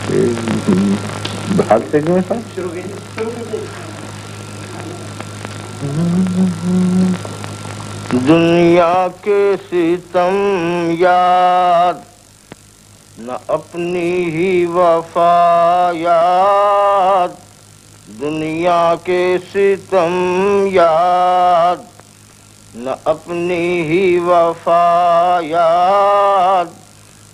بھاگ سے کیوں صاحب دنیا کے ستم یاد نہ اپنی ہی وفا یاد دنیا کے ستم یاد نہ اپنی ہی وفا یاد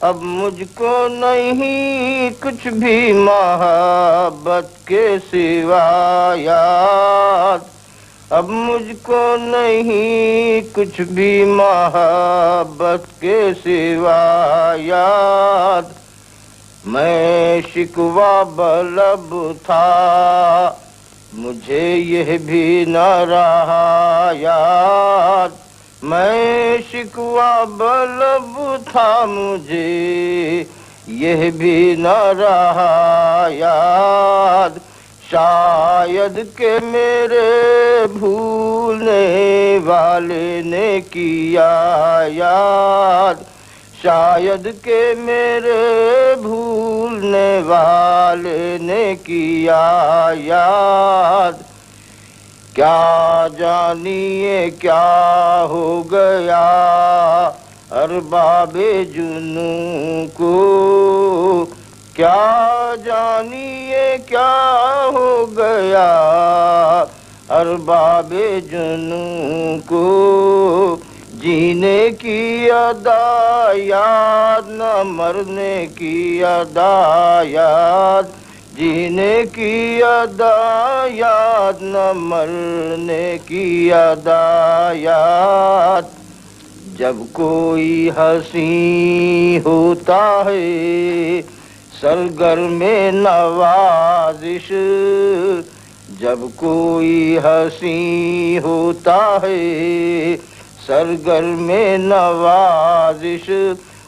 اب مجھ کو نہیں کچھ بھی محبت کے سوا یاد اب مجھ کو نہیں کچھ بھی محبت کے سوا یاد میں شکوہ بلب تھا مجھے یہ بھی نہ رہا یاد میں شکوہ بلب تھا مجھے یہ بھی نہ رہا یاد شاید کہ میرے بھولنے والے نے کیا یاد شاید کہ میرے بھولنے والے نے کیا یاد کیا جانیے کیا ہو گیا ارباب جنوں کو کیا جانیے کیا ہو گیا ارباب جنوں کو جینے کی ادا یاد نہ مرنے کی ادا یاد جینے کی ادا یاد نہ مرنے کی ادا یاد جب کوئی حسین ہوتا ہے سرگرم نوازش جب کوئی حسین ہوتا ہے سرگرم نوازش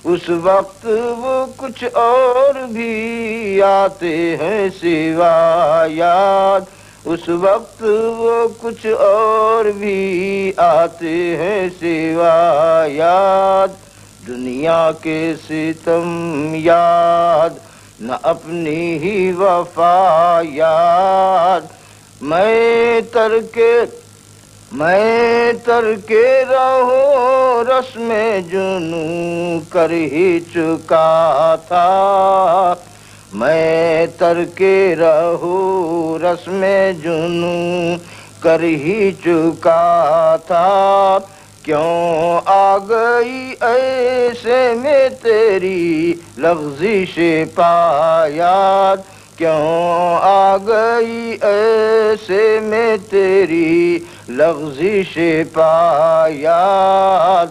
اس وقت وہ کچھ اور بھی آتے ہیں سوا یاد اس وقت وہ کچھ اور بھی آتے ہیں سوا یاد دنیا کے ستم یاد نہ اپنی ہی وفا یاد میں ترکے رہو رسم جنوں کر ہی چکا تھا میں ترکے رہو رسم جنوں کر ہی چکا تھا کیوں آ گئی ایسے میں تیری لغزش پا یاد کیوں آ گئی ایسے میں تیری لغزش پا یاد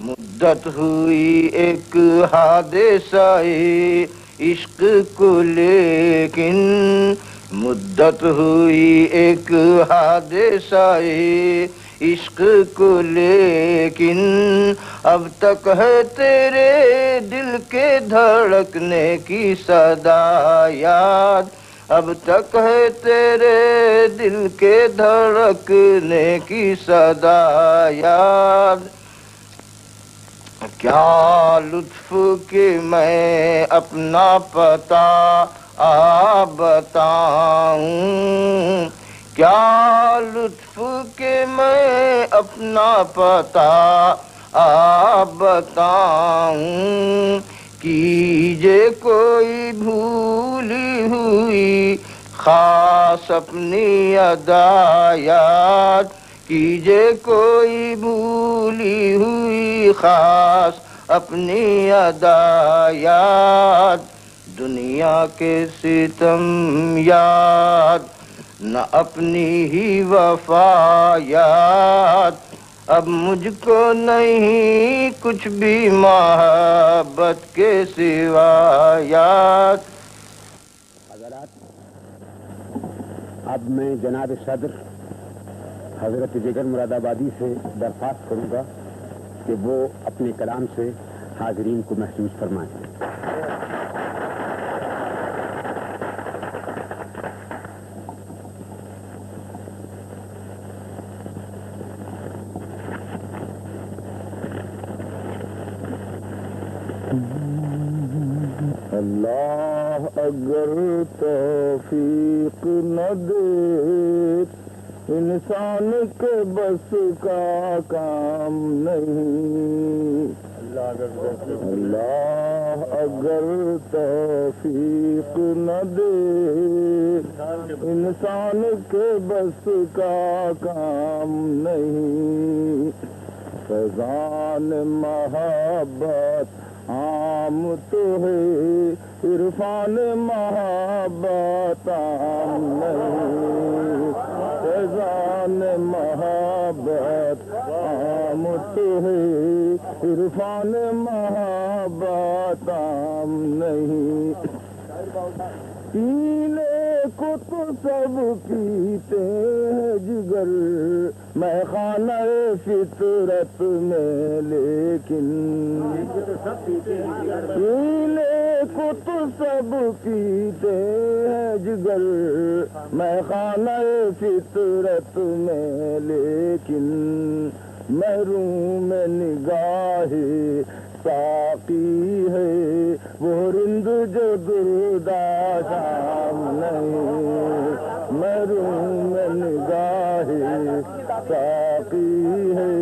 مدت ہوئی ایک حادثہ عشق کو لیکن مدت ہوئی ایک حادثہ عشق کو لیکن اب تک ہے تیرے دل کے دھڑکنے کی صدا یاد اب تک ہے تیرے دل کے دھڑکنے کی صدا یاد کیا لطف کہ میں اپنا پتہ بتاؤں کیا لطف کہ میں اپنا پتہ بتاؤں کیجے کوئی بھولی ہوئی خاص اپنی ادا یاد کیجے کوئی بھولی ہوئی خاص اپنی ادا یاد دنیا کے ستم یاد نہ اپنی ہی وفا یاد اب مجھ کو نہیں کچھ بھی محبت کے سوا یاد حضرات اب میں جناب صدر حضرت جگر مراد آبادی سے درخواست کروں گا کہ وہ اپنے کلام سے حاضرین کو محسوس فرمائیں اللہ اگر توفیق نہ دے انسان کے بس کا کام نہیں، اللہ اگر توفیق نہ دے انسان کے بس کا کام نہیں، فیضان محبت عام تو ہے عرفان محبت عام نہیں، فیضان محبت عام تو ہے عرفان محبت عام نہیں، پینے کو تو سب پیتے ہیں جگر میں خانہ فطرت میں، لیکن پینے کو تو سب پیتے ہیں جگر میں خانہ فطرت میں، لیکن محروم نگاہ ساقی ہے وہ رند جو درداشام نہیں، محروم نگاہ ساقی ہے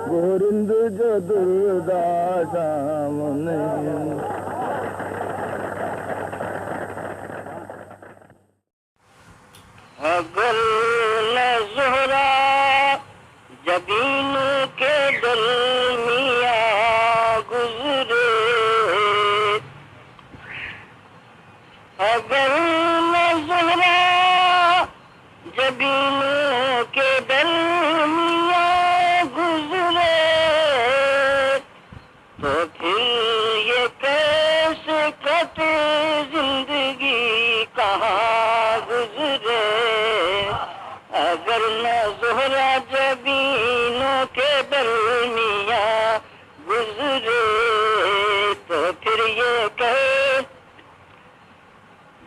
وہ رند جو درداشام نہیں۔ اگر نہ زہرا جبین کے درمیاں گزرے، اگر نہ زہرا جبین کے درمیاں گزرے، تو پھر یہ کیسے کٹے زندگی کہاں گزرے، اگر نہ زہرا جبینوں کے درمیاں گزرے، تو پھر یہ کہے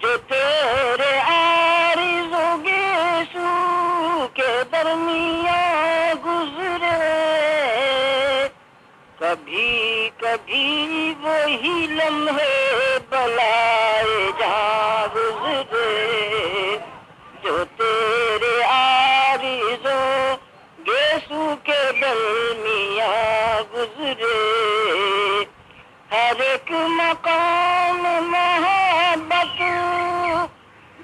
جو تیرے عارض و گیسو کے درمیاں گزرے، کبھی کبھی وہی لمحے بلائے جہاں گزرے، جو تیرے عارض و گیسو کے درمیاں گزرے، ہر ایک مقام محبت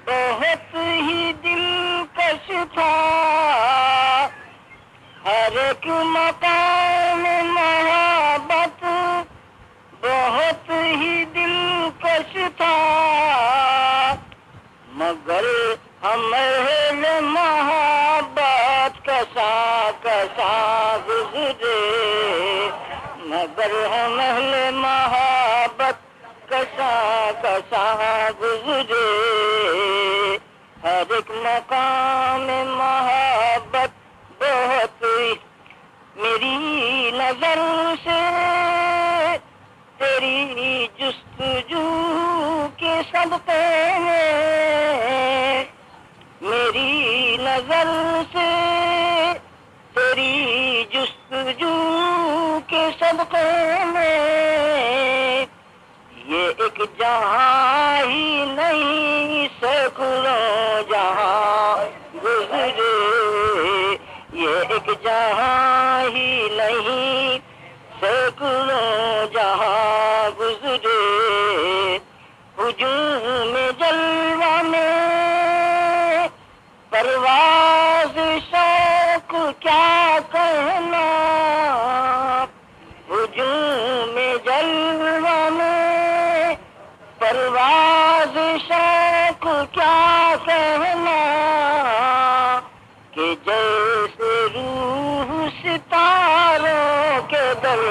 بہت ہی دلکش تھا، ہر ایک مقام محبت بہت ہی دلکش تھا، مگر ہم اہل محبت کسا کسا گزرے، مگر ہم اہل محبت کسا کسا گزرے، ہر ایک مقام محبت بہت میری نظر سے تیری جستجو کے صدقے میں، میری نظر سے تیری جستجو کے صدقے میں، یہ ایک جہاں ہی نہیں سینکڑوں جہاں گزرے، یہ ایک جہاں ہی نہیں سینکڑوں جہاں گزرے، ہجوم جلوہ میں پرواز شوق کیا کہنا، ہجوم جلوہ میں پرواز شوق کیا کہنا، کہ جیسے روح ستاروں کے در